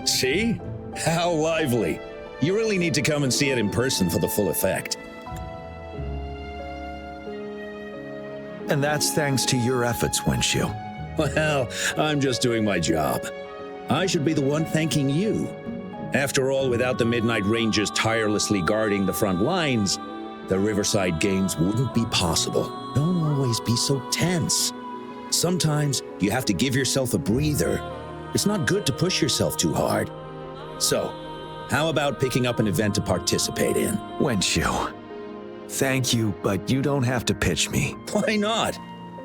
See? How lively. You really need to come and see it in person for the full effect. And that's thanks to your efforts, Wenshu. Well, I'm just doing my job. I should be the one thanking you. After all, without the Midnight Rangers tirelessly guarding the front lines, the Riverside Games wouldn't be possible. Don't always be so tense. Sometimes you have to give yourself a breather. It's not good to push yourself too hard. So, how about picking up an event to participate in? Wenshu, thank you, but you don't have to pitch me. Why not?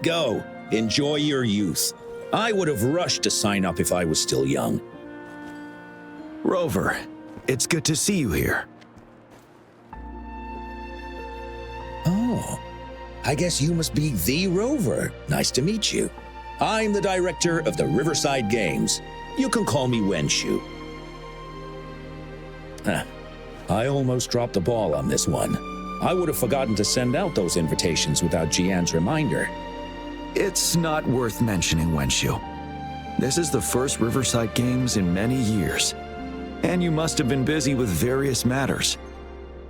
Go, enjoy your youth. I would have rushed to sign up if I was still young. Rover, it's good to see you here. Oh, I guess you must be the Rover. Nice to meet you. I'm the director of the Riverside Games. You can call me Wenshu. I almost dropped the ball on this one. I would have forgotten to send out those invitations without Jiyan's reminder. It's not worth mentioning, Wenshu. This is the first Riverside Games in many years, and you must have been busy with various matters.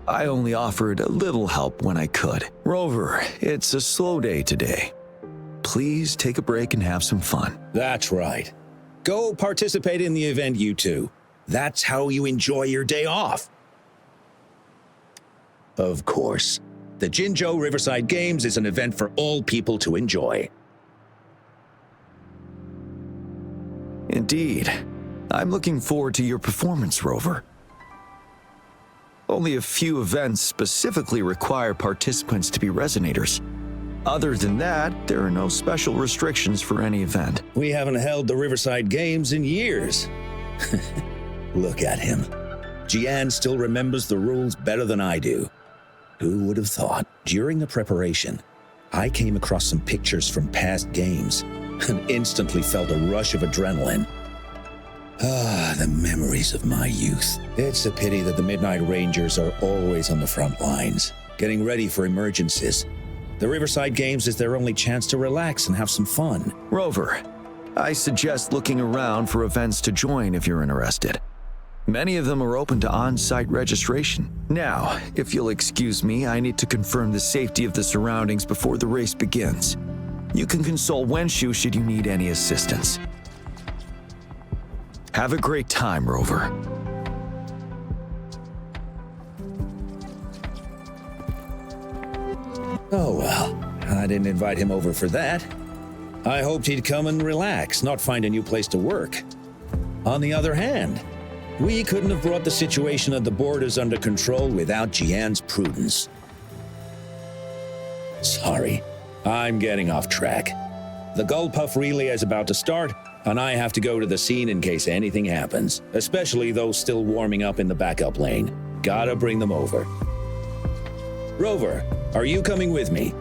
I only offered a little help when I could. Rover, it's a slow day today. Please take a break and have some fun. That's right. Go participate in the event, you two. That's how you enjoy your day off. Of course, the Jinzhou Riverside Games is an event for all people to enjoy. Indeed. I'm looking forward to your performance, Rover. Only a few events specifically require participants to be Resonators. Other than that, there are no special restrictions for any event. We haven't held the Riverside Games in years. Look at him. Jiyan still remembers the rules better than I do. Who would have thought? During the preparation, I came across some pictures from past games and instantly felt a rush of adrenaline. Ah, the memories of my youth. It's a pity that the Midnight Rangers are always on the front lines, getting ready for emergencies. The Riverside Games is their only chance to relax and have some fun. Rover, I suggest looking around for events to join if you're interested. Many of them are open to on-site registration. Now, if you'll excuse me, I need to confirm the safety of the surroundings before the race begins. You can consult Wenshu should you need any assistance. Have a great time, Rover. Oh well, I didn't invite him over for that. I hoped he'd come and relax, not find a new place to work. On the other hand, we couldn't have brought the situation at the borders under control without Jiyan's prudence. Sorry, I'm getting off track. The Gullpuff relay is about to start, and I have to go to the scene in case anything happens, especially those still warming up in the backup lane. Gotta bring them over. Rover, are you coming with me?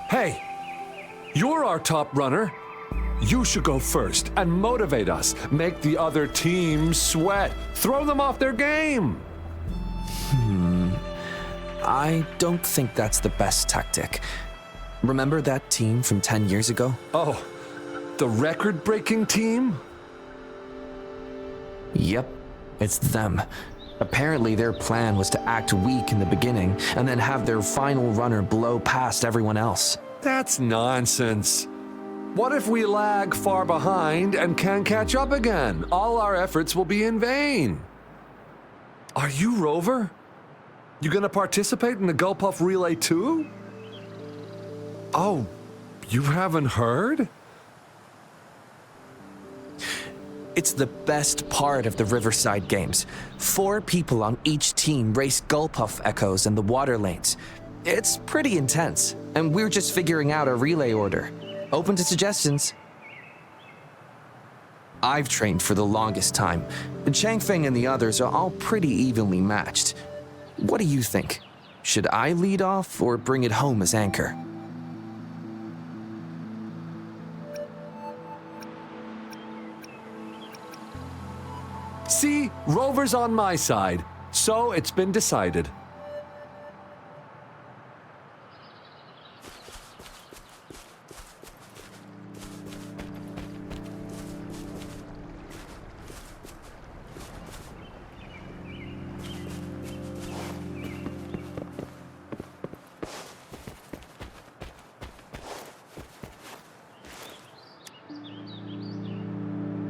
Hey, you're our top runner. You should go first and motivate us. Make the other team sweat. Throw them off their game. I don't think that's the best tactic. Remember that team from 10 years ago? Oh, the record-breaking team? Yep, it's them. Apparently their plan was to act weak in the beginning and then have their final runner blow past everyone else. That's nonsense. What if we lag far behind and can't catch up again? All our efforts will be in vain. Are you Rover? You gonna participate in the Gullpuff Relay too? Oh, you haven't heard? It's the best part of the Riverside Games. 4 people on each team race Gullpuff Echoes in the water lanes. It's pretty intense, and we're just figuring out a relay order. Open to suggestions. I've trained for the longest time. Changfeng and the others are all pretty evenly matched. What do you think? Should I lead off or bring it home as anchor? See, Rover's on my side, so it's been decided.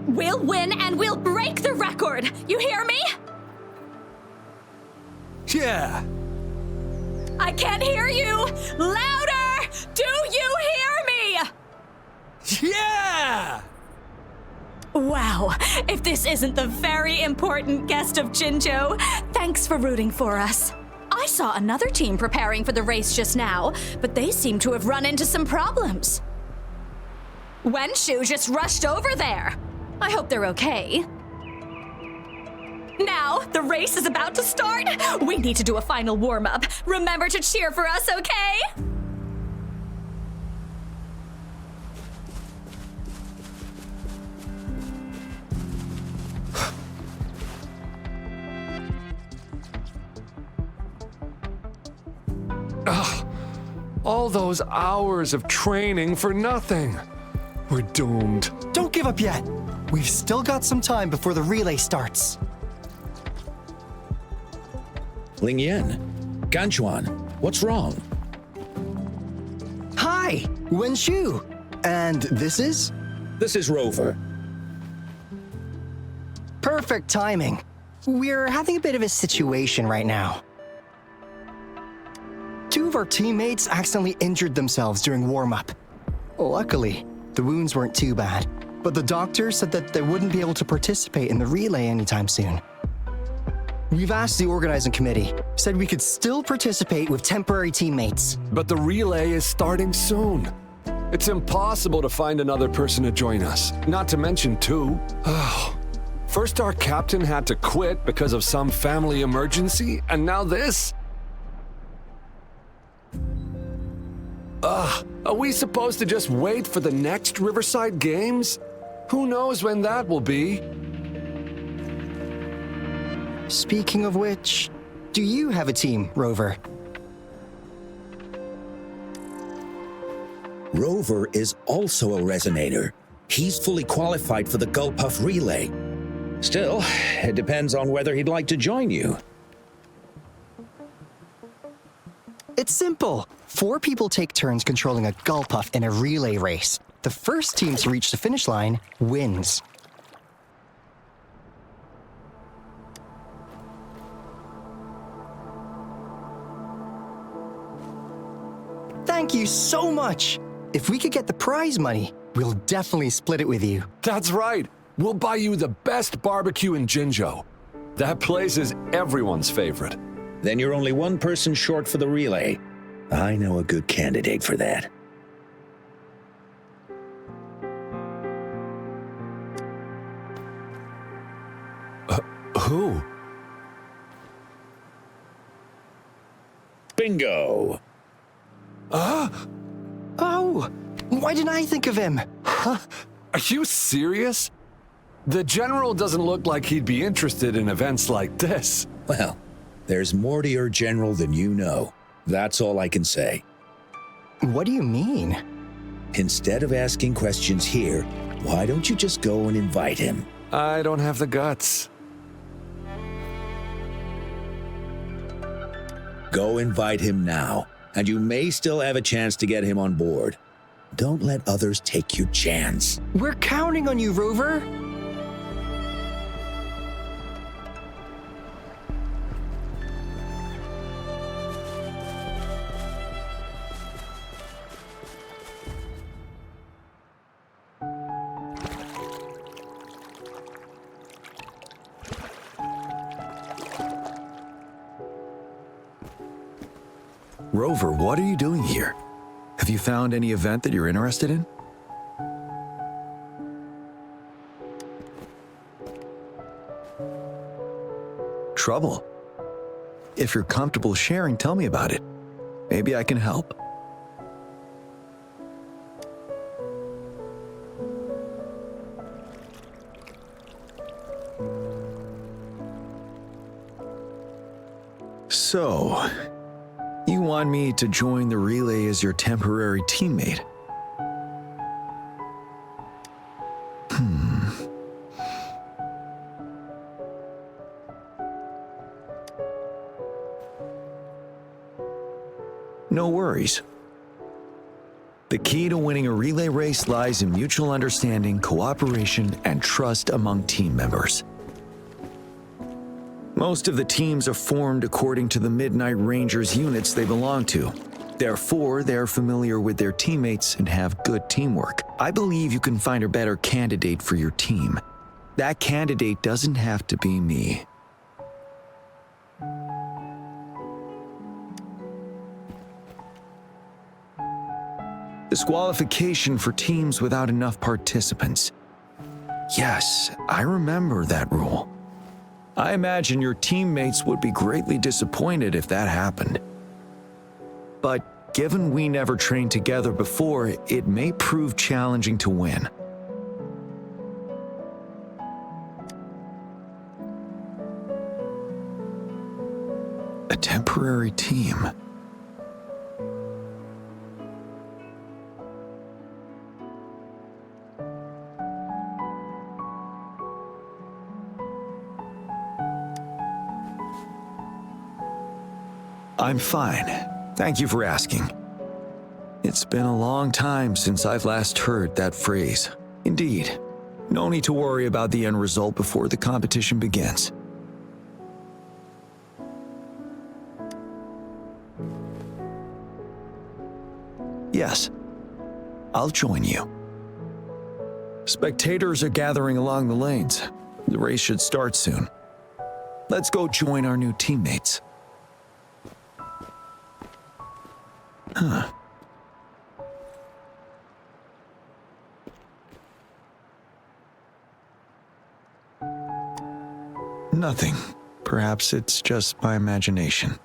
We'll win and we'll break the record! You hear me? Yeah! I can't hear you! Louder! Do you hear me? Yeah! Wow, if this isn't the very important guest of Jinzhou, thanks for rooting for us. I saw another team preparing for the race just now, but they seem to have run into some problems. Wenshu just rushed over there. I hope they're okay. Now, the race is about to start. We need to do a final warm-up. Remember to cheer for us, okay? All those hours of training for nothing. We're doomed. Don't give up yet. We've still got some time before the relay starts. Ling Yan, Ganchuan, what's wrong? Hi, Wenshu. And this is? This is Rover. Perfect timing. We're having a bit of a situation right now. Two of our teammates accidentally injured themselves during warm-up. Luckily, the wounds weren't too bad, but the doctor said that they wouldn't be able to participate in the relay anytime soon. We've asked the organizing committee, said we could still participate with temporary teammates. But the relay is starting soon. It's impossible to find another person to join us, not to mention two. First our captain had to quit because of some family emergency, and now this? Are we supposed to just wait for the next Riverside Games? Who knows when that will be? Speaking of which, do you have a team, Rover? Rover is also a resonator. He's fully qualified for the Gulpuff Relay. Still, it depends on whether he'd like to join you. It's simple. 4 people take turns controlling a Gulpuff in a relay race. The first team to reach the finish line wins. Thank you so much. If we could get the prize money, we'll definitely split it with you. That's right. We'll buy you the best barbecue in Jinzhou. That place is everyone's favorite. Then you're only one person short for the relay. I know a good candidate for that. Who? Bingo! Oh, why didn't I think of him? Are you serious? The general doesn't look like he'd be interested in events like this. Well, there's more to your general than you know. That's all I can say. What do you mean? Instead of asking questions here, why don't you just go and invite him? I don't have the guts. Go invite him now, and you may still have a chance to get him on board. Don't let others take your chance. We're counting on you, Rover. Rover, what are you doing here? Have you found any event that you're interested in? Trouble? If you're comfortable sharing, tell me about it. Maybe I can help. So, you want me to join the relay as your temporary teammate? No worries. The key to winning a relay race lies in mutual understanding, cooperation, and trust among team members. Most of the teams are formed according to the Midnight Rangers units they belong to. Therefore, they're familiar with their teammates and have good teamwork. I believe you can find a better candidate for your team. That candidate doesn't have to be me. Disqualification for teams without enough participants. Yes, I remember that rule. I imagine your teammates would be greatly disappointed if that happened. But given we never trained together before, it may prove challenging to win. A temporary team. I'm fine. Thank you for asking. It's been a long time since I've last heard that phrase. Indeed, no need to worry about the end result before the competition begins. Yes, I'll join you. Spectators are gathering along the lanes. The race should start soon. Let's go join our new teammates. Huh. Nothing. Perhaps it's just my imagination.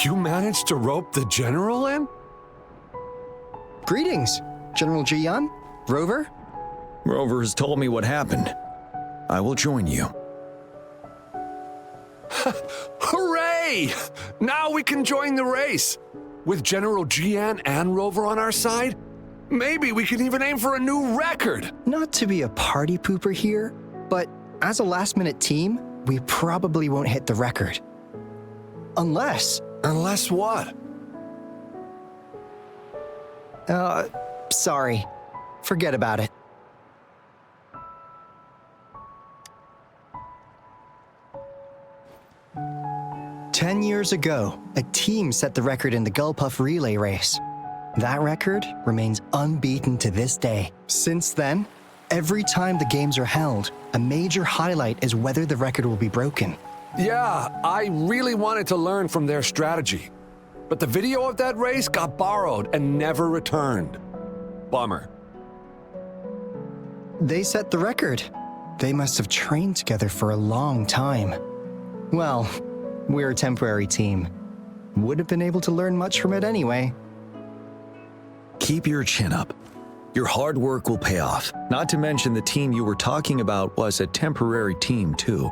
You managed to rope the general in? Greetings, General Jiyan, Rover. Rover has told me what happened. I will join you. Hooray! Now we can join the race. With General Jiyan and Rover on our side, maybe we can even aim for a new record. Not to be a party pooper here, but as a last-minute team, we probably won't hit the record. Unless what? Sorry. Forget about it. "10 years ago, a team set the record in the Gulpuff relay race. That record remains unbeaten to this day. Since then, every time the games are held, a major highlight is whether the record will be broken. Yeah, I really wanted to learn from their strategy. But the video of that race got borrowed and never returned. Bummer. They set the record. They must have trained together for a long time. Well, we're a temporary team. Would have been able to learn much from it anyway. Keep your chin up. Your hard work will pay off. Not to mention the team you were talking about was a temporary team too.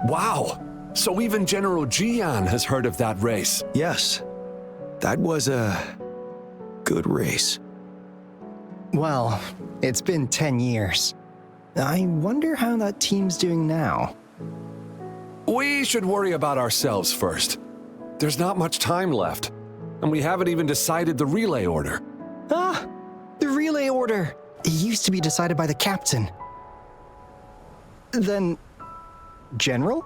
Wow, so even General Jiyan has heard of that race. Yes, that was a good race. Well, it's been 10 years. I wonder how that team's doing now. We should worry about ourselves first. There's not much time left, and we haven't even decided the relay order. Ah, the relay order. It used to be decided by the captain. Then, General,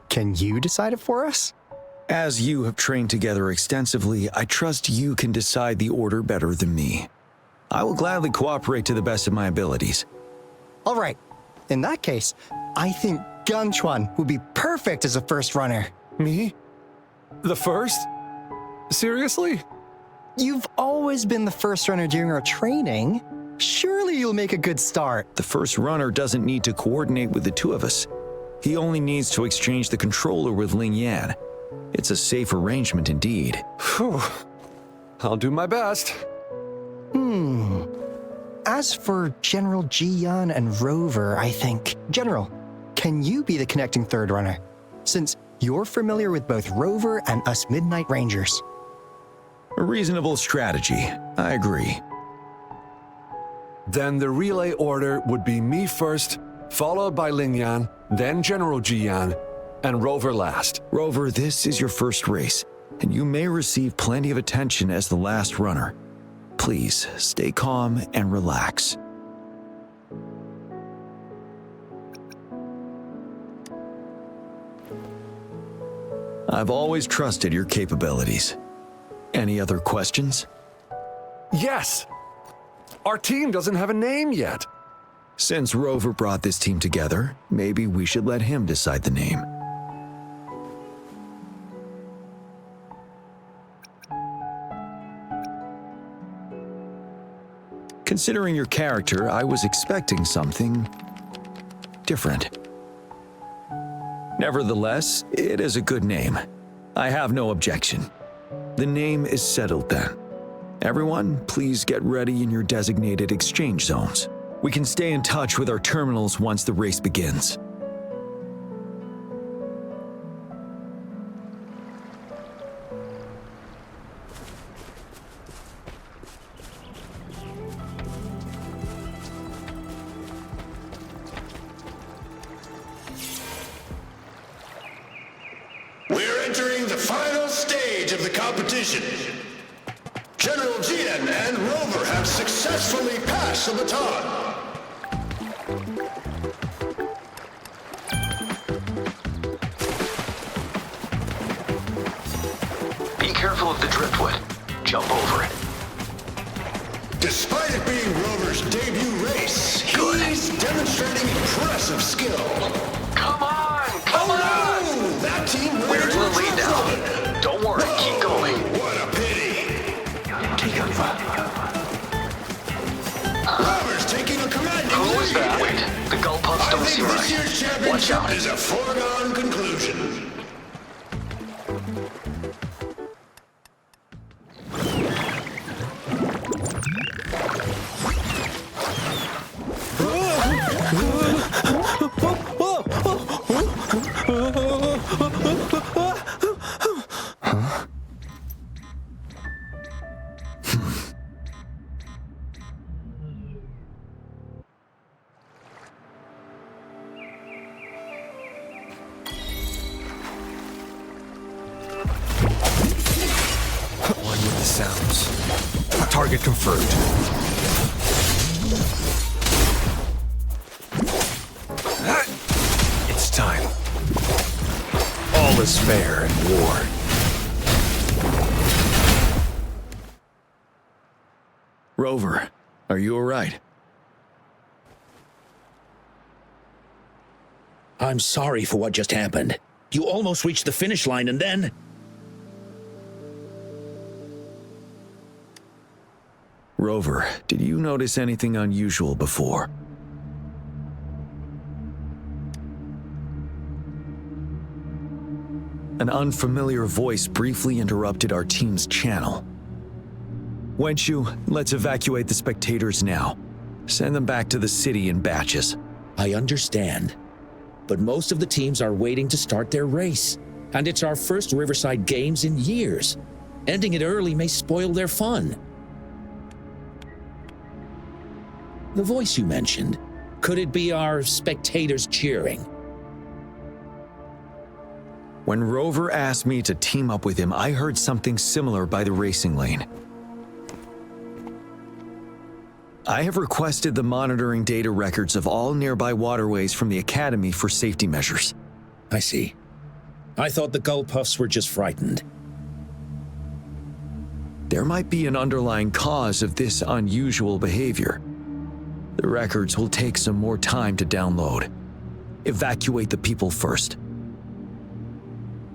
can you decide it for us? As you have trained together extensively, I trust you can decide the order better than me. I will gladly cooperate to the best of my abilities. All right. In that case, I think Gangchuan would be perfect as a first runner. Me? The first? Seriously? You've always been the first runner during our training. Surely you'll make a good start. The first runner doesn't need to coordinate with the two of us. He only needs to exchange the controller with Ling Yan. It's a safe arrangement indeed. Phew. I'll do my best. As for General Jiyan and Rover, I think... General, can you be the connecting third runner? Since you're familiar with both Rover and us Midnight Rangers. A reasonable strategy. I agree. Then the relay order would be me first, followed by Ling Yan, then General Jiyan, and Rover last. Rover, this is your first race, and you may receive plenty of attention as the last runner. Please, stay calm and relax. I've always trusted your capabilities. Any other questions? Yes! Our team doesn't have a name yet. Since Rover brought this team together, maybe we should let him decide the name. Considering your character, I was expecting something different. Nevertheless, it is a good name. I have no objection. The name is settled then. Everyone, please get ready in your designated exchange zones. We can stay in touch with our terminals once the race begins. We're entering the final stage of the competition. General Jiyan and Rover have successfully passed the baton. Be careful of the driftwood. Jump over it. Despite it being Rover's debut race, he's demonstrating impressive skill. Come on! Come on! Oh, that team We're in the lead now. now. Don't worry, keep going. What a pity. Rover's taking a commanding Who is lead. that? Wait, the gull puffs I don't seem think this right. year's Watch championship out. is a foregone conclusion. One with the sounds. Target confirmed. It's time. All is fair in war. Rover, are you all right? I'm sorry for what just happened. You almost reached the finish line and then... Rover, did you notice anything unusual before? An unfamiliar voice briefly interrupted our team's channel. Wenshu, let's evacuate the spectators now. Send them back to the city in batches. I understand. But most of the teams are waiting to start their race. And it's our first Riverside Games in years. Ending it early may spoil their fun. The voice you mentioned, could it be our spectators cheering? When Rover asked me to team up with him, I heard something similar by the racing lane. I have requested the monitoring data records of all nearby waterways from the Academy for safety measures. I see. I thought the Gull Puffs were just frightened. There might be an underlying cause of this unusual behavior. The records will take some more time to download. Evacuate the people first.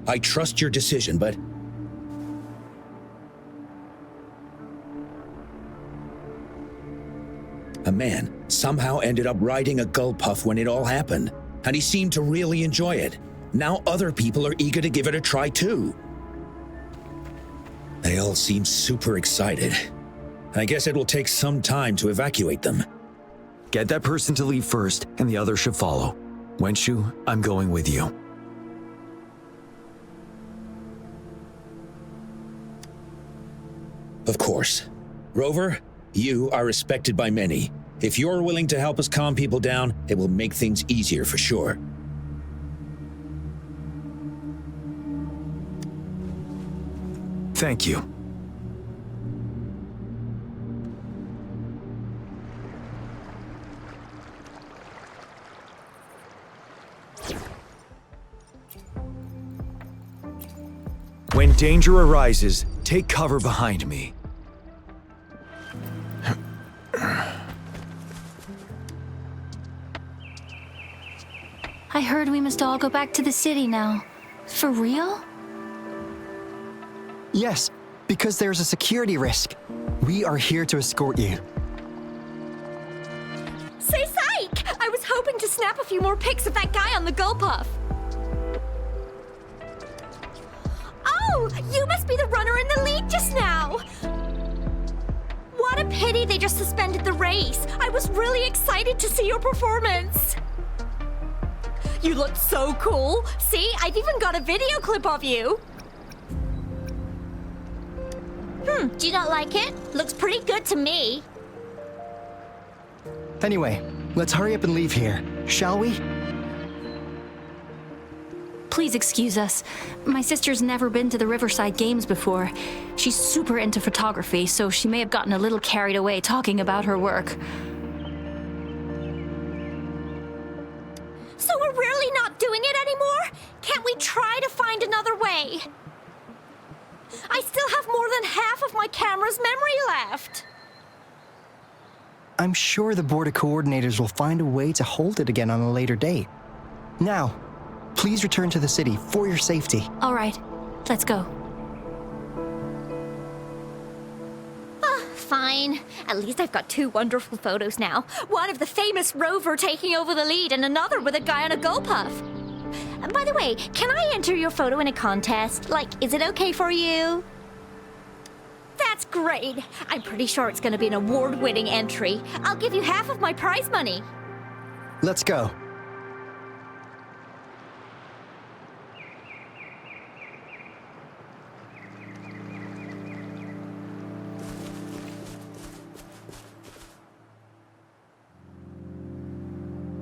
I trust your decision, but a man somehow ended up riding a gull puff when it all happened, and he seemed to really enjoy it. Now other people are eager to give it a try too. They all seem super excited. I guess it will take some time to evacuate them. Get that person to leave first, and the others should follow. Wenshu, I'm going with you. Of course. Rover, you are respected by many. If you're willing to help us calm people down, it will make things easier for sure. Thank you. When danger arises, take cover behind me. I heard we must all go back to the city now. For real? Yes, because there's a security risk. We are here to escort you. Say psych! I was hoping to snap a few more pics of that guy on the gull puff. Oh, you must be the runner in the lead just now. What a pity they just suspended the race. I was really excited to see your performance. You looked so cool. See, I've even got a video clip of you. Do you not like it? Looks pretty good to me. Anyway, let's hurry up and leave here, shall we? Please excuse us. My sister's never been to the Riverside Games before. She's super into photography, so she may have gotten a little carried away talking about her work. So we're really not doing it anymore? Can't we try to find another way? I still have more than half of my camera's memory left. I'm sure the board of coordinators will find a way to hold it again on a later date. Now, please return to the city for your safety. All right, let's go. Fine. At least I've got two wonderful photos now. One of the famous Rover taking over the lead and another with a guy on a gull puff. And by the way, can I enter your photo in a contest? Like, is it okay for you? That's great. I'm pretty sure it's going to be an award-winning entry. I'll give you half of my prize money. Let's go.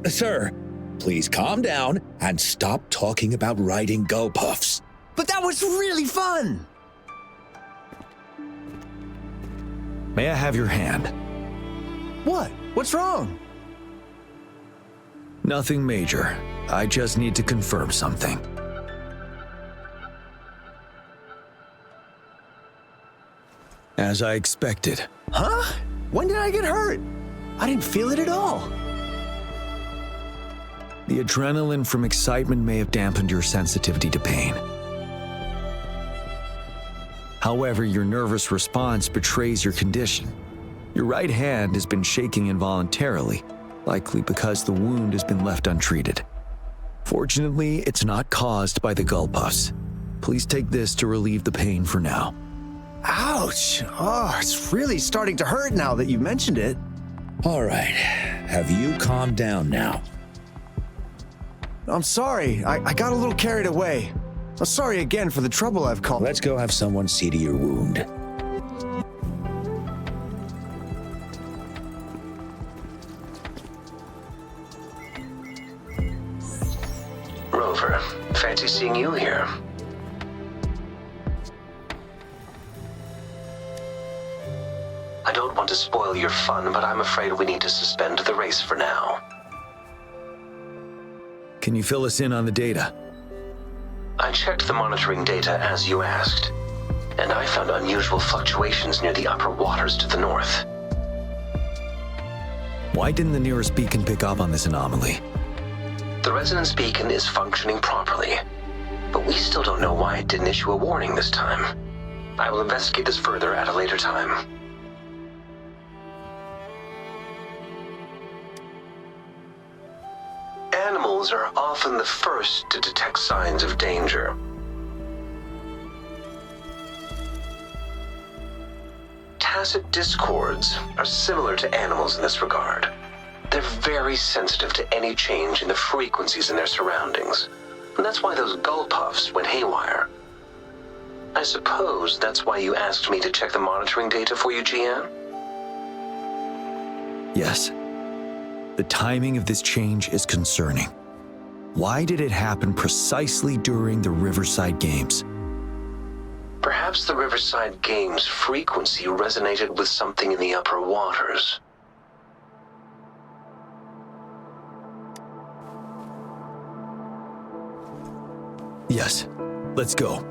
Sir, please calm down and stop talking about riding gull puffs. But that was really fun! May I have your hand? What? What's wrong? Nothing major. I just need to confirm something. As I expected. Huh? When did I get hurt? I didn't feel it at all. The adrenaline from excitement may have dampened your sensitivity to pain. However, your nervous response betrays your condition. Your right hand has been shaking involuntarily, likely because the wound has been left untreated. Fortunately, it's not caused by the gull puffs. Please take this to relieve the pain for now. Ouch! Oh, it's really starting to hurt now that you mentioned it. All right, have you calmed down now? I'm sorry, I got a little carried away. I'm sorry again for the trouble I've caused. Let's go have someone see to your wound. Rover, fancy seeing you here. I don't want to spoil your fun, but I'm afraid we need to suspend the race for now. Can you fill us in on the data? I checked the monitoring data as you asked, and I found unusual fluctuations near the upper waters to the north. Why didn't the nearest beacon pick up on this anomaly? The resonance beacon is functioning properly, but we still don't know why it didn't issue a warning this time. I will investigate this further at a later time. Animals are often the first to detect signs of danger. Tacit discords are similar to animals in this regard. They're very sensitive to any change in the frequencies in their surroundings. And that's why those gull puffs went haywire. I suppose that's why you asked me to check the monitoring data for you, Jiyan? Yes. The timing of this change is concerning. Why did it happen precisely during the Riverside Games? Perhaps the Riverside Games' frequency resonated with something in the upper waters. Yes, let's go.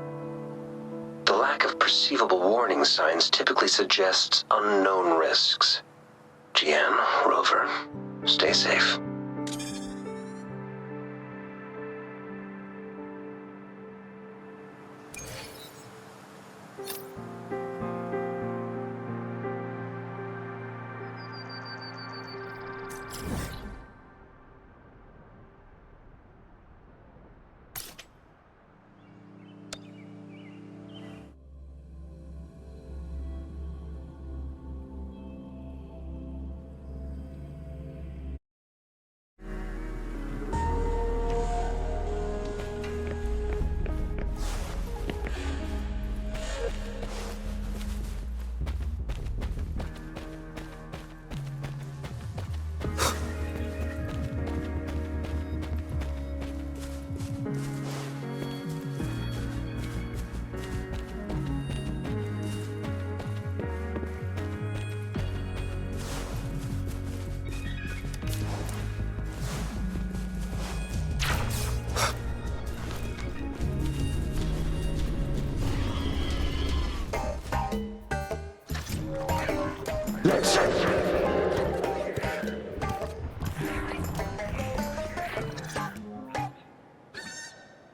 The lack of perceivable warning signs typically suggests unknown risks. Jiyan, Rover, stay safe.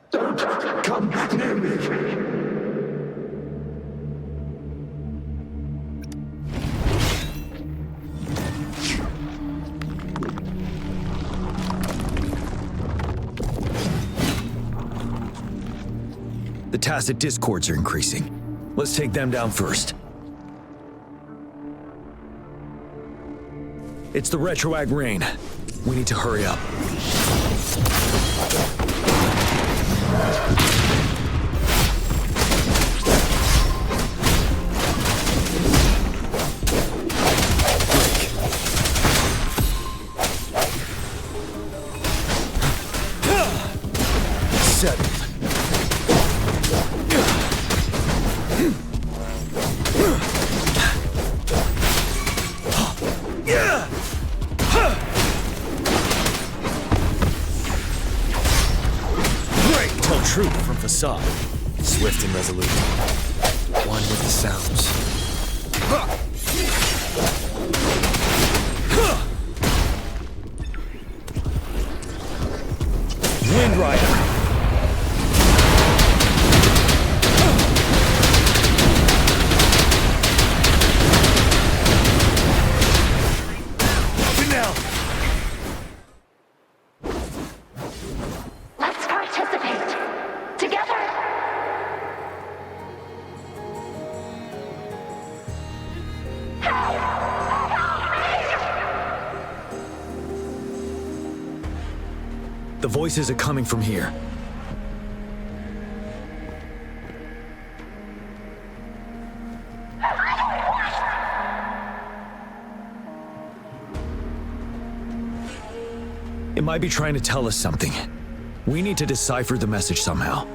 Don't come near me! The tacit discords are increasing. Let's take them down first. It's the retroag rain. We need to hurry up. Settled. True from facade. Swift and resolute. One with the sounds. Wind Rider. Now. Let's participate. Together! The voices are coming from here. It might be trying to tell us something. We need to decipher the message somehow.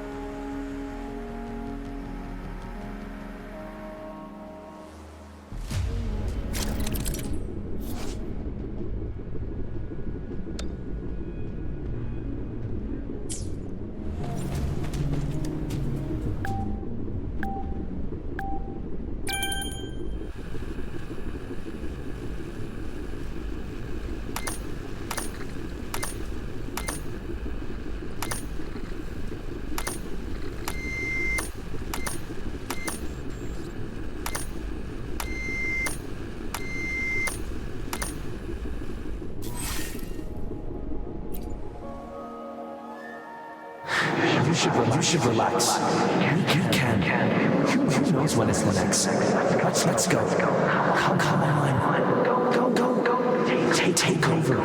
You should relax. You can. Who knows when it's the next? Let's go. Come on. Go. Take over.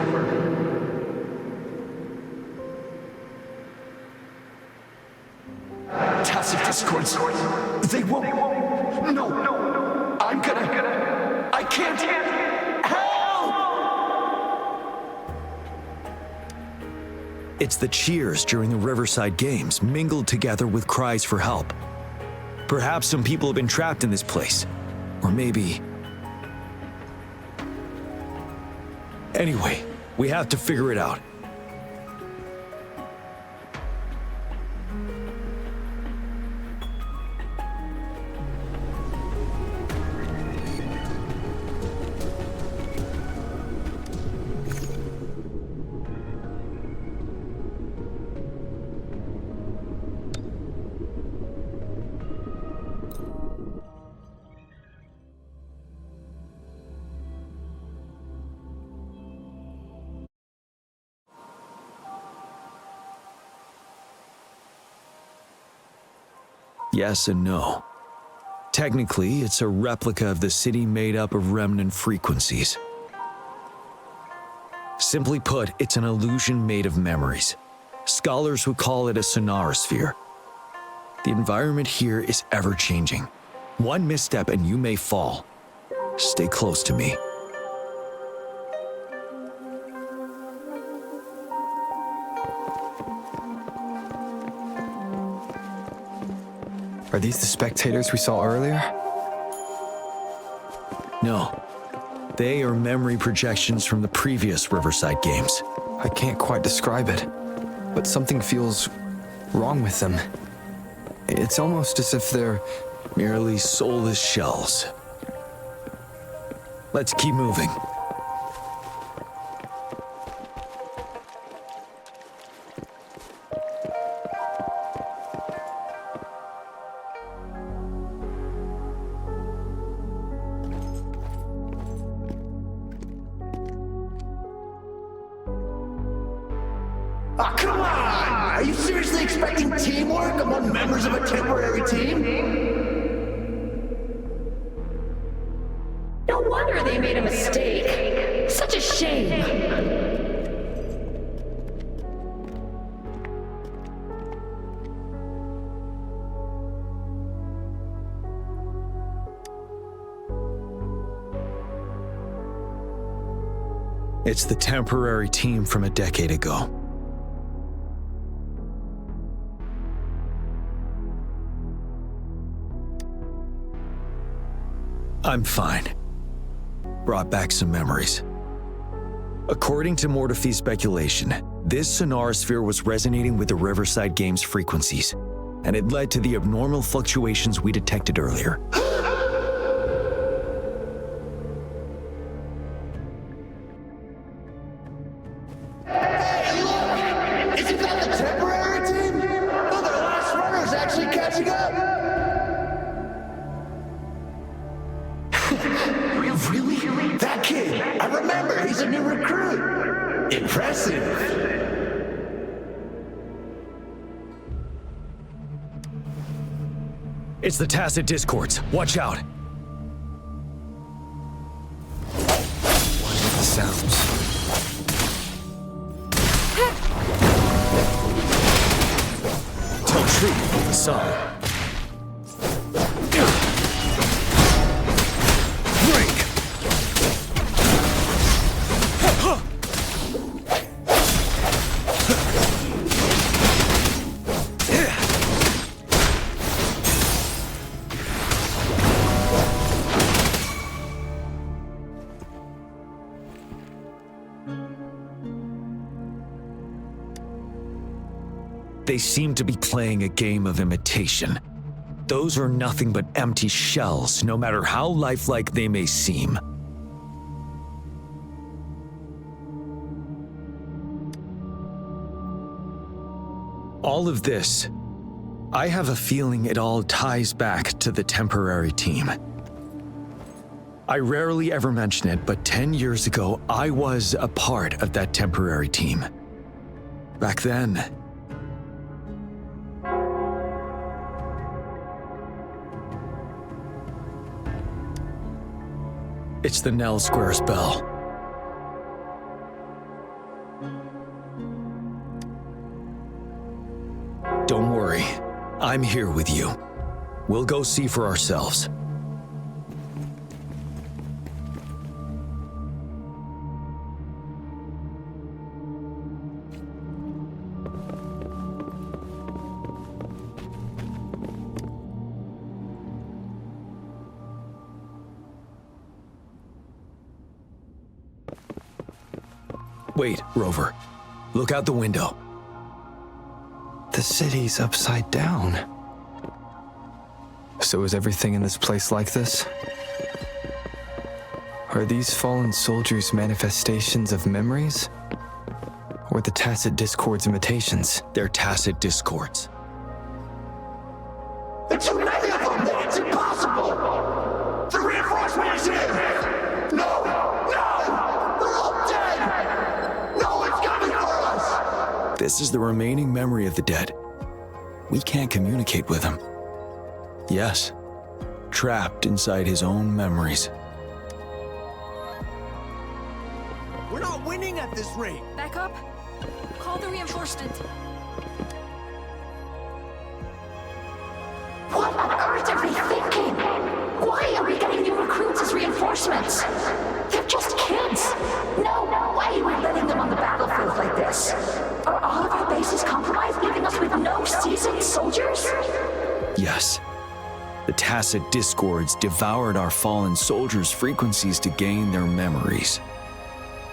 Tacit discords. They won't. No. I can't. Help! It's the cheers during the Riverside Games mingled together with cries for help. Perhaps some people have been trapped in this place. Or maybe... Anyway, we have to figure it out. Yes and no. Technically, it's a replica of the city made up of remnant frequencies. Simply put, it's an illusion made of memories. Scholars would call it a sonorosphere. The environment here is ever-changing. One misstep and you may fall. Stay close to me. Are these the spectators we saw earlier? No. They are memory projections from the previous Riverside Games. I can't quite describe it, but something feels wrong with them. It's almost as if they're Merely soulless shells. Let's keep moving. Ah, come on! Are you seriously expecting teamwork among members of a temporary team? No wonder they made a mistake. Such a shame. It's the temporary team from a decade ago. I'm fine. Brought back some memories. According to Mortefy's speculation, this sonorosphere was resonating with the Riverside Games frequencies, and it led to the abnormal fluctuations we detected earlier. Hey, look! Isn't that the temporary team? Oh, their last runner's actually catching up! Really? That kid! I remember, he's a new recruit! Impressive! It's the tacit discords. Watch out. what are the sounds. Tell truth, son. They seem to be playing a game of imitation. Those are nothing but empty shells, no matter how lifelike they may seem. All of this, I have a feeling it all ties back to the temporary team. I rarely ever mention it, but 10 years ago, I was a part of that temporary team. Back then, It's the Nell Squares bell. Don't worry. I'm here with you. We'll go see for ourselves. Wait, Rover. Look out the window. The city's upside down. So is everything in this place like this? Are these fallen soldiers manifestations of memories? Or the Tacit Discord's imitations? They're Tacit Discords. It's too many of them! It's impossible! The reinforcement is here! No! No! They're all dead! No one's coming for us! This is the remaining memory of the dead. We can't communicate with him. Yes, trapped inside his own memories. We're not winning at this rate! Back up. Call the reinforcement. What on earth are they thinking? Why are we getting new recruits as reinforcements? They're just kids. No, why are we letting them on the battlefield like this? Are all of our bases compromised, leaving us with no seasoned soldiers? Yes. The Tacit Discords devoured our fallen soldiers' frequencies to gain their memories.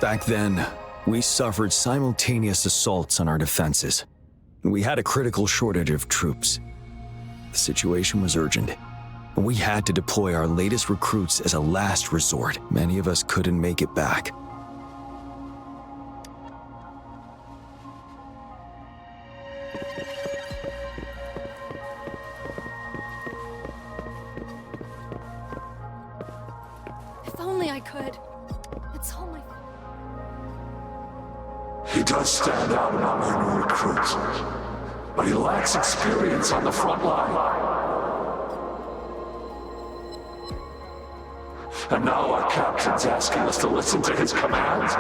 Back then, we suffered simultaneous assaults on our defenses. We had a critical shortage of troops. The situation was urgent. We had to deploy our latest recruits as a last resort. Many of us couldn't make it back. If only I could. It's all my... He does stand out among our new recruits, but he lacks experience on the front line. And now our captain's asking us to listen to his commands.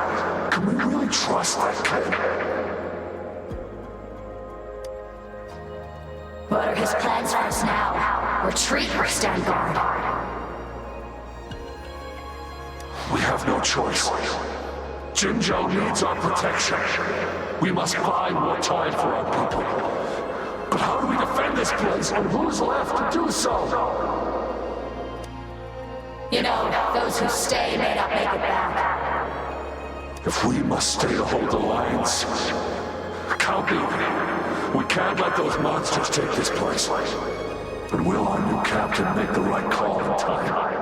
Can we really trust that kid? What are his plans for us now? Retreat or stand guard? We have no choice. Jinzhou needs our protection. We must buy more time for our people. But how do we defend this place, and who's left to do so? You know, those who stay may not make it back. If we must stay to hold the lines, count me. We can't let those monsters take this place. And will our new captain make the right call in time?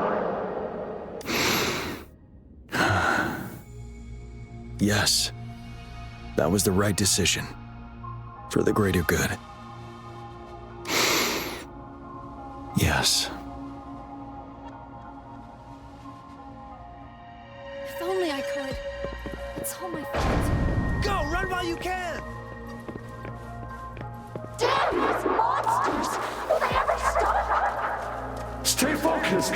Yes, that was the right decision. For the greater good. Yes. If only I could. It's all my fault. Go! Run while you can! Damn these monsters! Will they ever stop? Stay focused.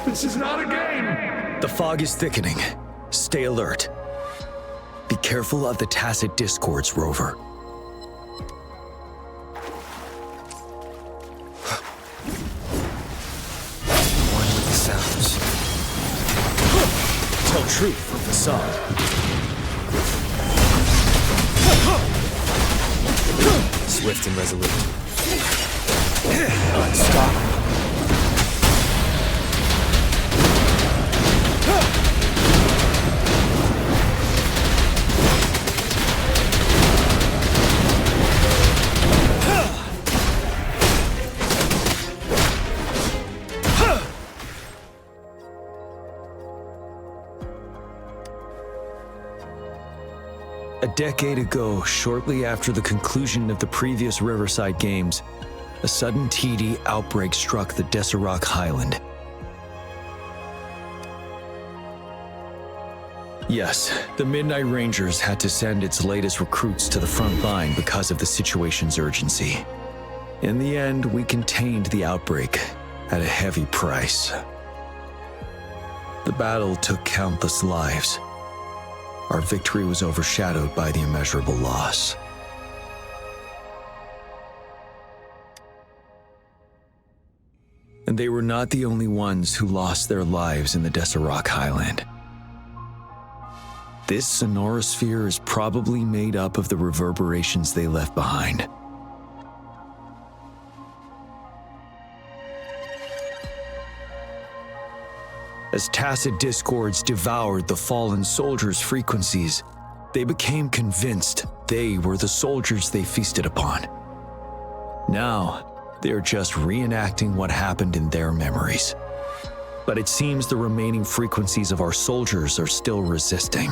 This is not a game. The fog is thickening. Stay alert. Be careful of the Tacit Discords, Rover. One with the sounds. Tell truth from facade. Swift and resolute. Unstoppable. A decade ago, shortly after the conclusion of the previous Riverside Games, a sudden TD outbreak struck the Deserac Highland. Yes, the Midnight Rangers had to send its latest recruits to the front line because of the situation's urgency. In the end, we contained the outbreak at a heavy price. The The battle took countless lives. Our victory was overshadowed by the immeasurable loss. And they were not the only ones who lost their lives in the Desert Highland. This sonorosphere is probably made up of the reverberations they left behind. As tacit discords devoured the fallen soldiers' frequencies, they became convinced they were the soldiers they feasted upon. Now, they're just reenacting what happened in their memories. But it seems the remaining frequencies of our soldiers are still resisting.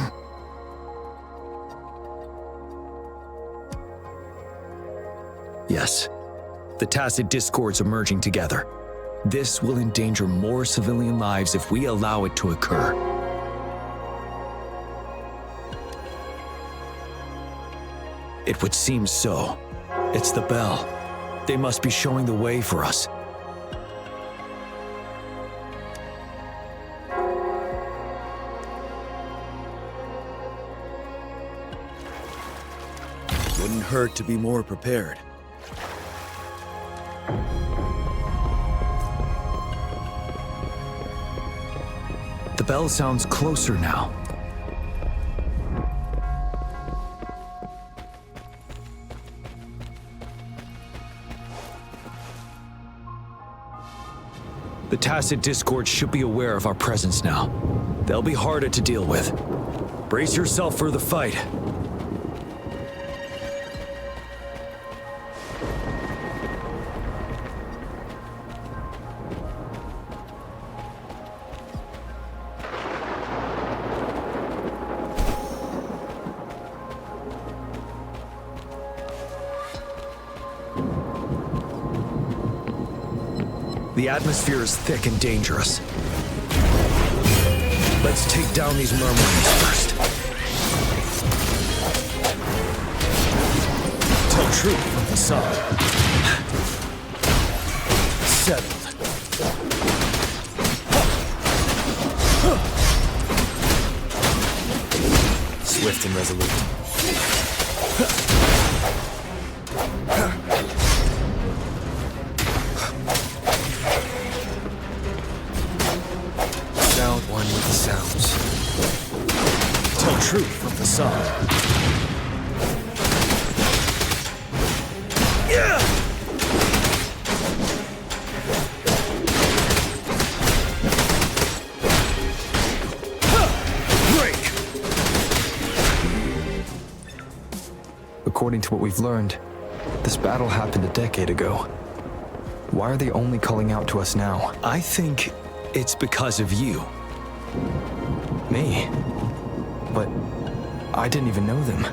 Yes, the tacit discords emerging together. This will endanger more civilian lives if we allow it to occur. It would seem so. It's the bell. They must be showing the way for us. Wouldn't hurt to be more prepared. The bell sounds closer now. The tacit discord should be aware of our presence now. They'll be harder to deal with. Brace yourself for the fight. The atmosphere is thick and dangerous. Let's take down these murmurings first. Tell truth from the side. Settled. Swift and resolute. One with the sounds. Tell truth from the side. Yeah! Break! According to what we've learned, this battle happened a decade ago. Why are they only calling out to us now? I think it's because of you. Me? But I didn't even know them.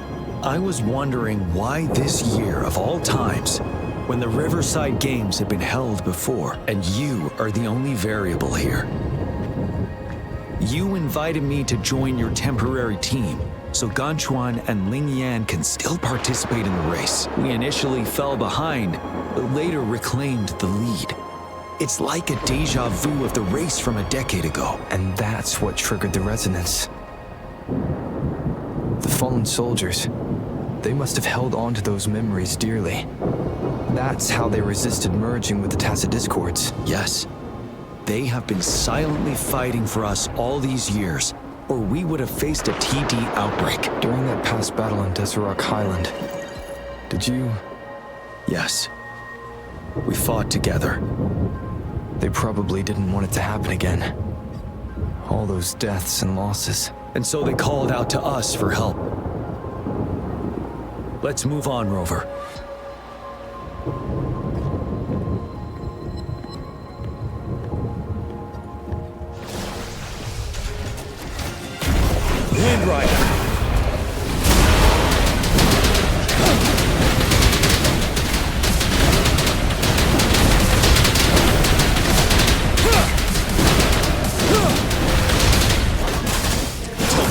I was wondering why this year of all times, when the Riverside Games had been held before, and you are the only variable here. You invited me to join your temporary team, so Ganchuan and Ling Yan can still participate in the race. We initially fell behind, but later reclaimed the lead. It's like a deja vu of the race from a decade ago. And that's what triggered the resonance. The fallen soldiers, they must have held on to those memories dearly. That's how they resisted merging with the tacit discords. Yes. They have been silently fighting for us all these years, or we would have faced a TD outbreak. During that past battle on Desert Highland, did you... Yes. We fought together. They probably didn't want it to happen again. All those deaths and losses. And so they called out to us for help. Let's move on, Rover. Wind Rider!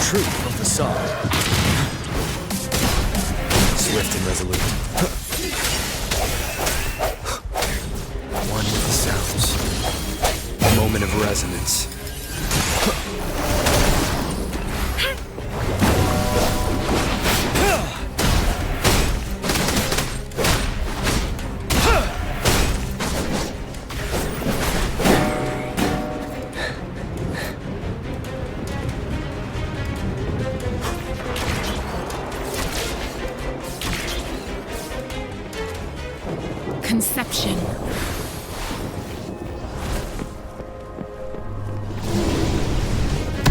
Truth from the side. Swift and resolute. One with the sounds. A moment of resonance.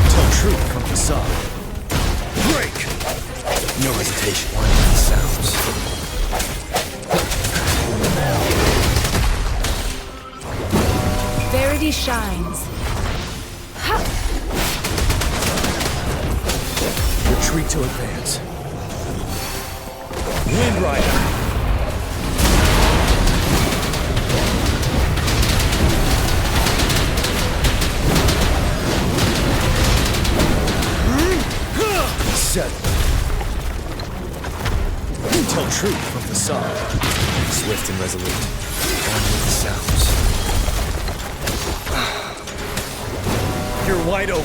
Tell truth from facade. Break! No hesitation. One of the sounds. Verity shines. Ha! Retreat to advance. Wind Rider. Set. Tell truth from facade. Swift and resolute. On with the sounds. You're wide open.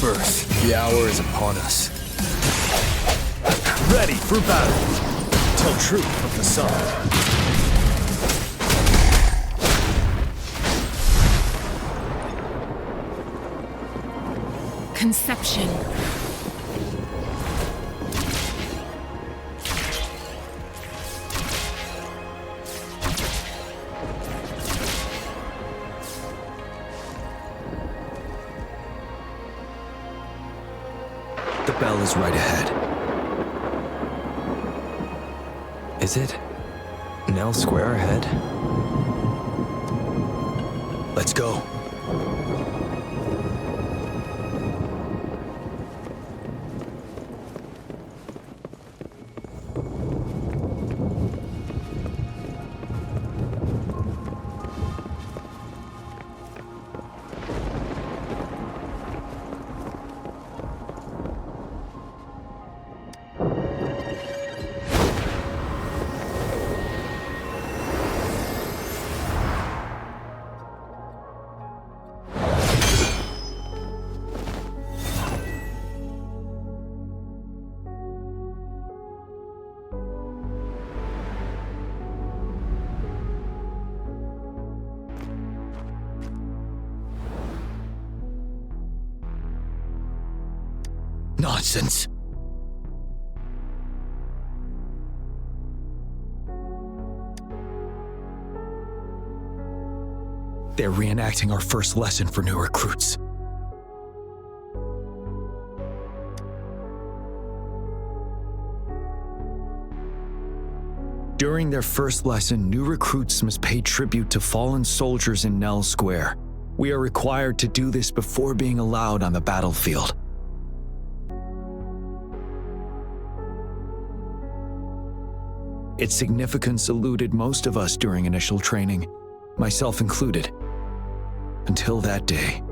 Birth. The hour is upon us. Ready for battle. Tell truth from facade. Conception. The bell is right ahead. Is it? Nell Square ahead? Let's go. Nonsense. They're reenacting our first lesson for new recruits. During their first lesson, new recruits must pay tribute to fallen soldiers in Nell Square. We are required to do this before being allowed on the battlefield. Its significance eluded most of us during initial training, myself included, until that day.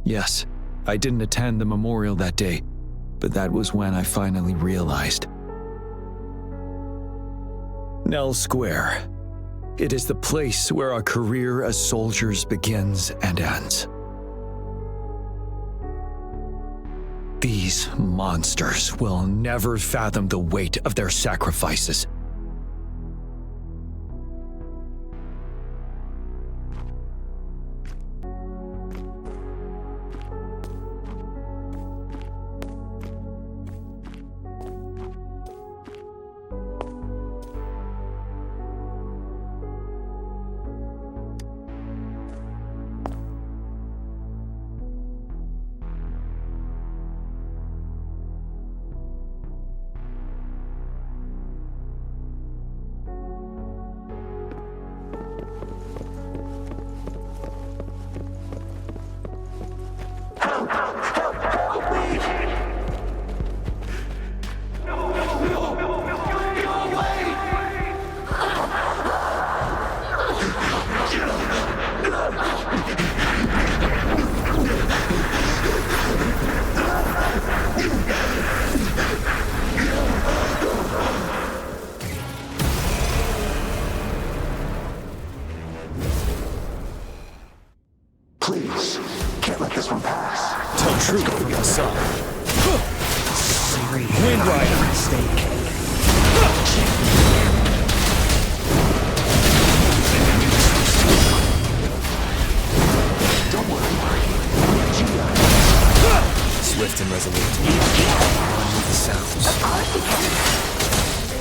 Yes, I didn't attend the memorial that day, but that was when I finally realized. Nell Square. It is the place where our career as soldiers begins and ends. These monsters will never fathom the weight of their sacrifices.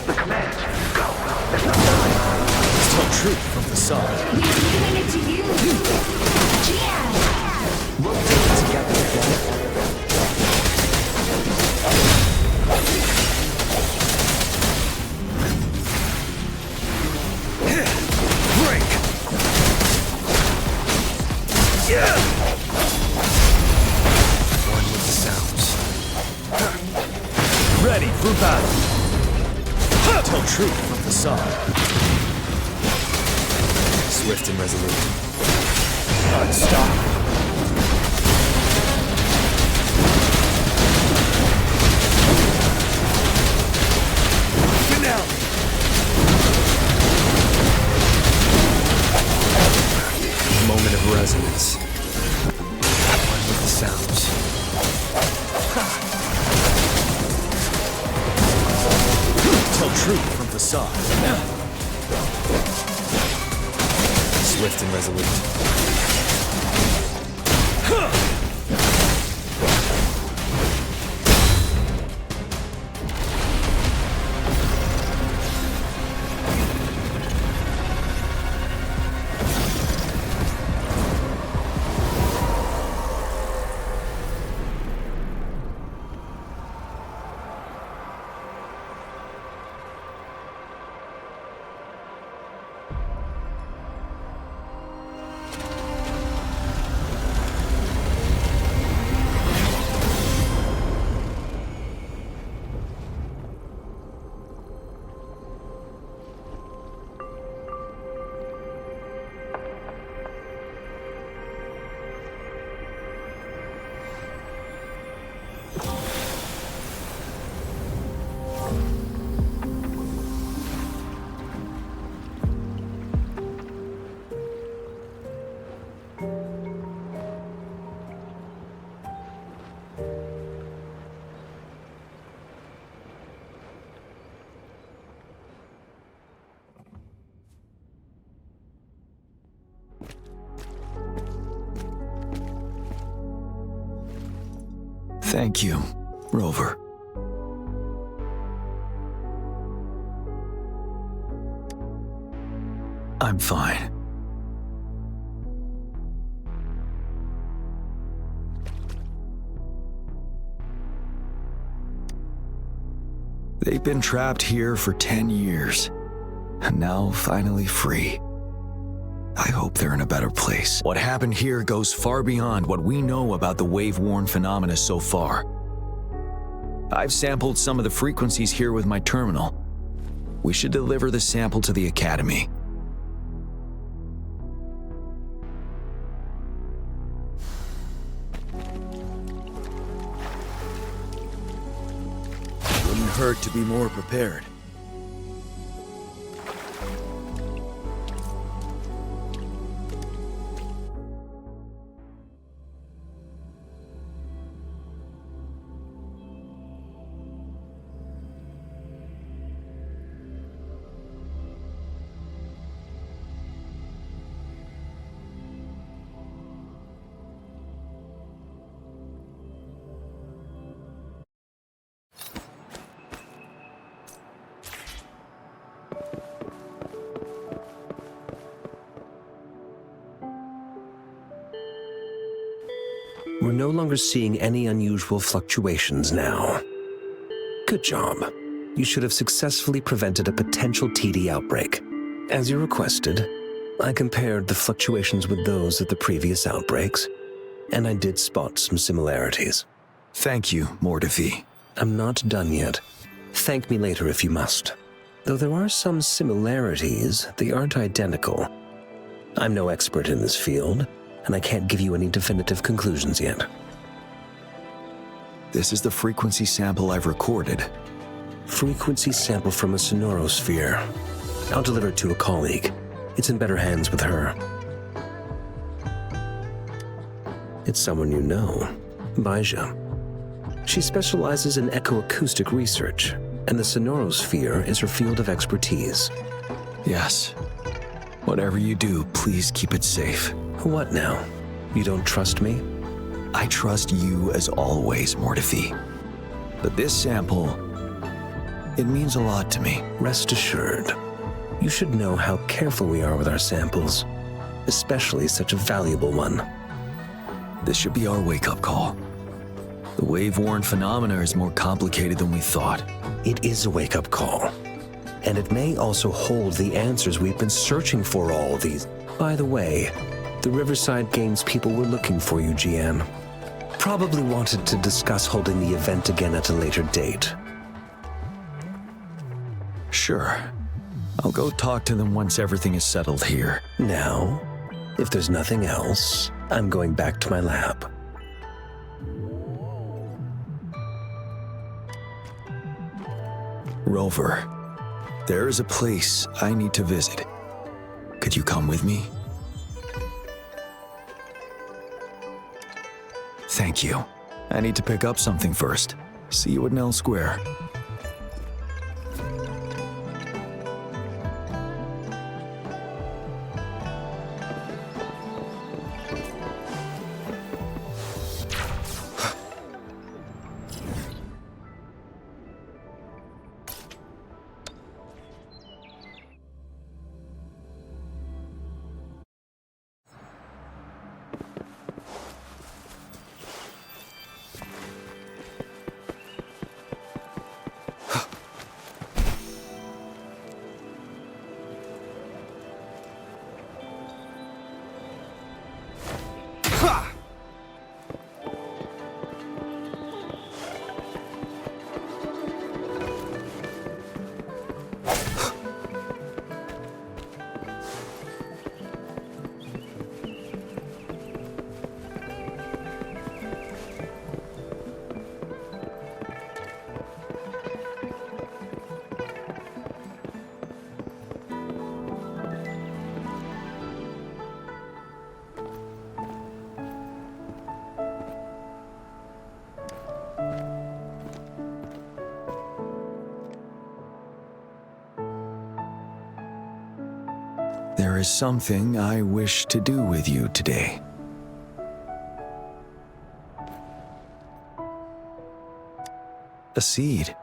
The command. Go. There's no time. Tell truth from facade. We're giving it to you. Jiyan! We'll do it together again. Break! Yeah! One with the sounds. Ready for battle. Tell truth from facade. Swift and resolute. Unstoppable. Finale. Moment of resonance. One with the sounds. Tell truth from facade. Swift and resolute. Thank you, Rover. I'm fine. They've been trapped here for 10 years, and now finally free. I hope they're in a better place. What happened here goes far beyond what we know about the wave-worn phenomena so far. I've sampled some of the frequencies here with my terminal. We should deliver the sample to the Academy. Wouldn't hurt to be more prepared. We're no longer seeing any unusual fluctuations now. Good job. You should have successfully prevented a potential TD outbreak. As you requested, I compared the fluctuations with those of the previous outbreaks, and I did spot some similarities. Thank you, Mordefi. I'm not done yet. Thank me later if you must. Though there are some similarities, they aren't identical. I'm no expert in this field, and I can't give you any definitive conclusions yet. This is the frequency sample I've recorded. Frequency sample from a sonorosphere. I'll deliver it to a colleague. It's in better hands with her. It's someone you know, Baija. She specializes in echoacoustic research, and the sonorosphere is her field of expertise. Yes. Whatever you do, please keep it safe. What now? You don't trust me? I trust you as always, Mordefi. But this sample It means a lot to me. Rest assured, you should know how careful we are with our samples, especially such a valuable one. This should be our wake-up call. The wave-worn phenomena is more complicated than we thought. It is a wake-up call, and it may also hold the answers we've been searching for all these. By the way, the Riverside Games people were looking for you, Jiyan. Probably wanted to discuss holding the event again at a later date. Sure. I'll go talk to them once everything is settled here. Now, if there's nothing else, I'm going back to my lab. Rover, there is a place I need to visit. Could you come with me? Thank you. I need to pick up something first. See you at Nell Square. There is something I wish to do with you today. A seed.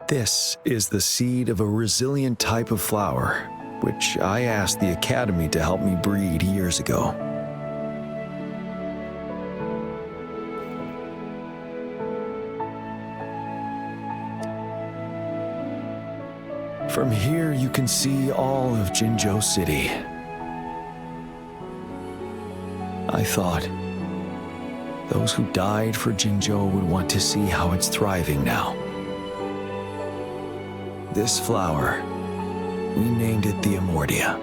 This is the seed of a resilient type of flower, which I asked the Academy to help me breed years ago. From here, you can see all of Jinzhou City. I thought those who died for Jinzhou would want to see how it's thriving now. This flower, we named it the Amordia.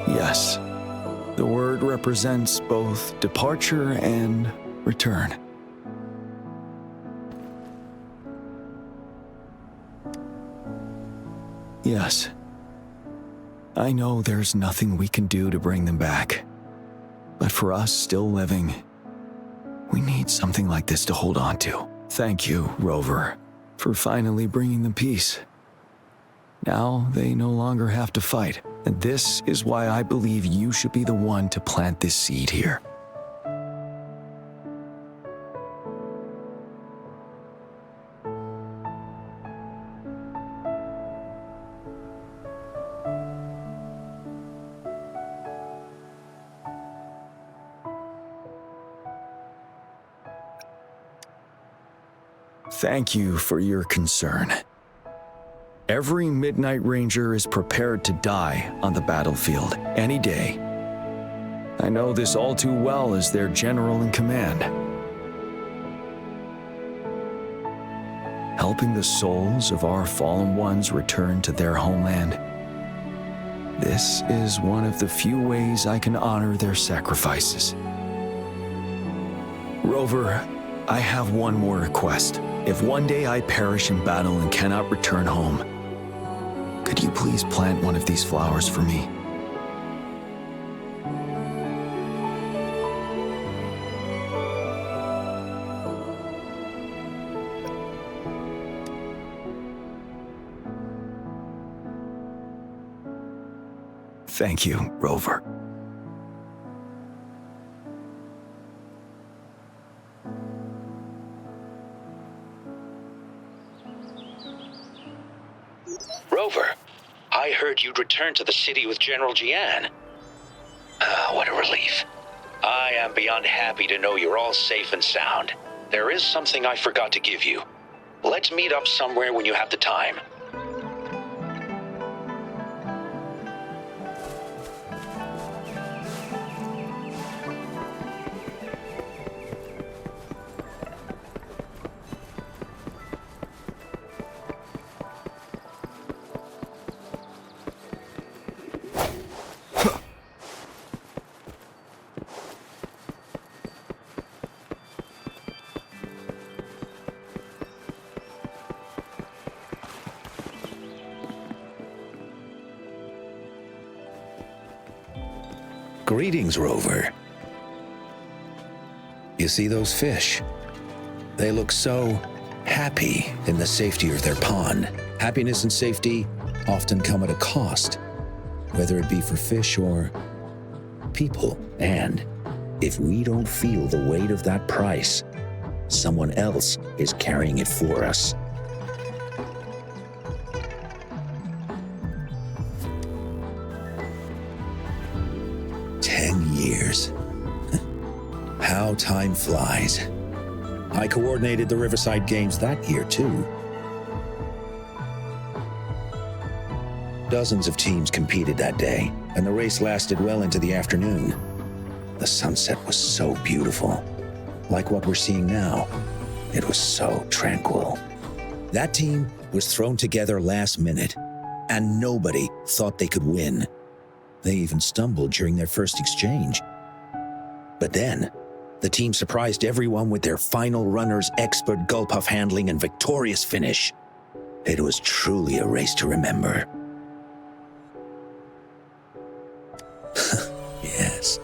Yes, the word represents both departure and return. Yes. I know there's nothing we can do to bring them back. But for us still living, we need something like this to hold on to. Thank you, Rover, for finally bringing them peace. Now they no longer have to fight, and this is why I believe you should be the one to plant this seed here. Thank you for your concern. Every Midnight Ranger is prepared to die on the battlefield any day. I know this all too well as their general in command. Helping the souls of our fallen ones return to their homeland. This is one of the few ways I can honor their sacrifices. Rover, I have one more request. If one day I perish in battle and cannot return home, could you please plant one of these flowers for me? Thank you, Rover. Rover, I heard you'd returned to the city with General Jiyan. What a relief. I am beyond happy to know you're all safe and sound. There is something I forgot to give you. Let's meet up somewhere when you have the time. Greetings, Rover. You see those fish? They look so happy in the safety of their pond. Happiness and safety often come at a cost, whether it be for fish or people. And if we don't feel the weight of that price, someone else is carrying it for us. How time flies. I coordinated the Riverside Games that year, too. Dozens of teams competed that day, and the race lasted well into the afternoon. The sunset was so beautiful. Like what we're seeing now, it was so tranquil. That team was thrown together last minute, and nobody thought they could win. They even stumbled during their first exchange. But then, the team surprised everyone with their final runner's expert gulp-puff handling and victorious finish. It was truly a race to remember. Yes.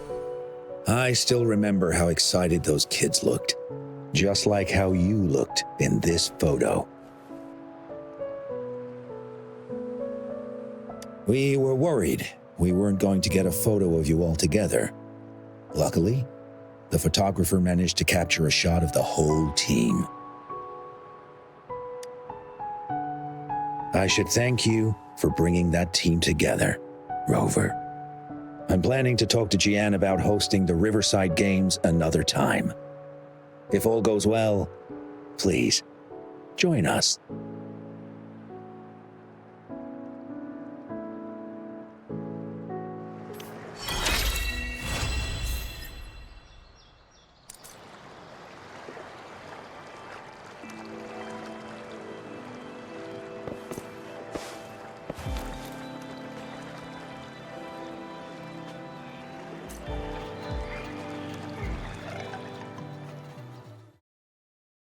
I still remember how excited those kids looked, just like how you looked in this photo. We were worried we weren't going to get a photo of you all together. Luckily, the photographer managed to capture a shot of the whole team. I should thank you for bringing that team together, Rover. I'm planning to talk to Jiyan about hosting the Riverside Games another time. If all goes well, please, join us.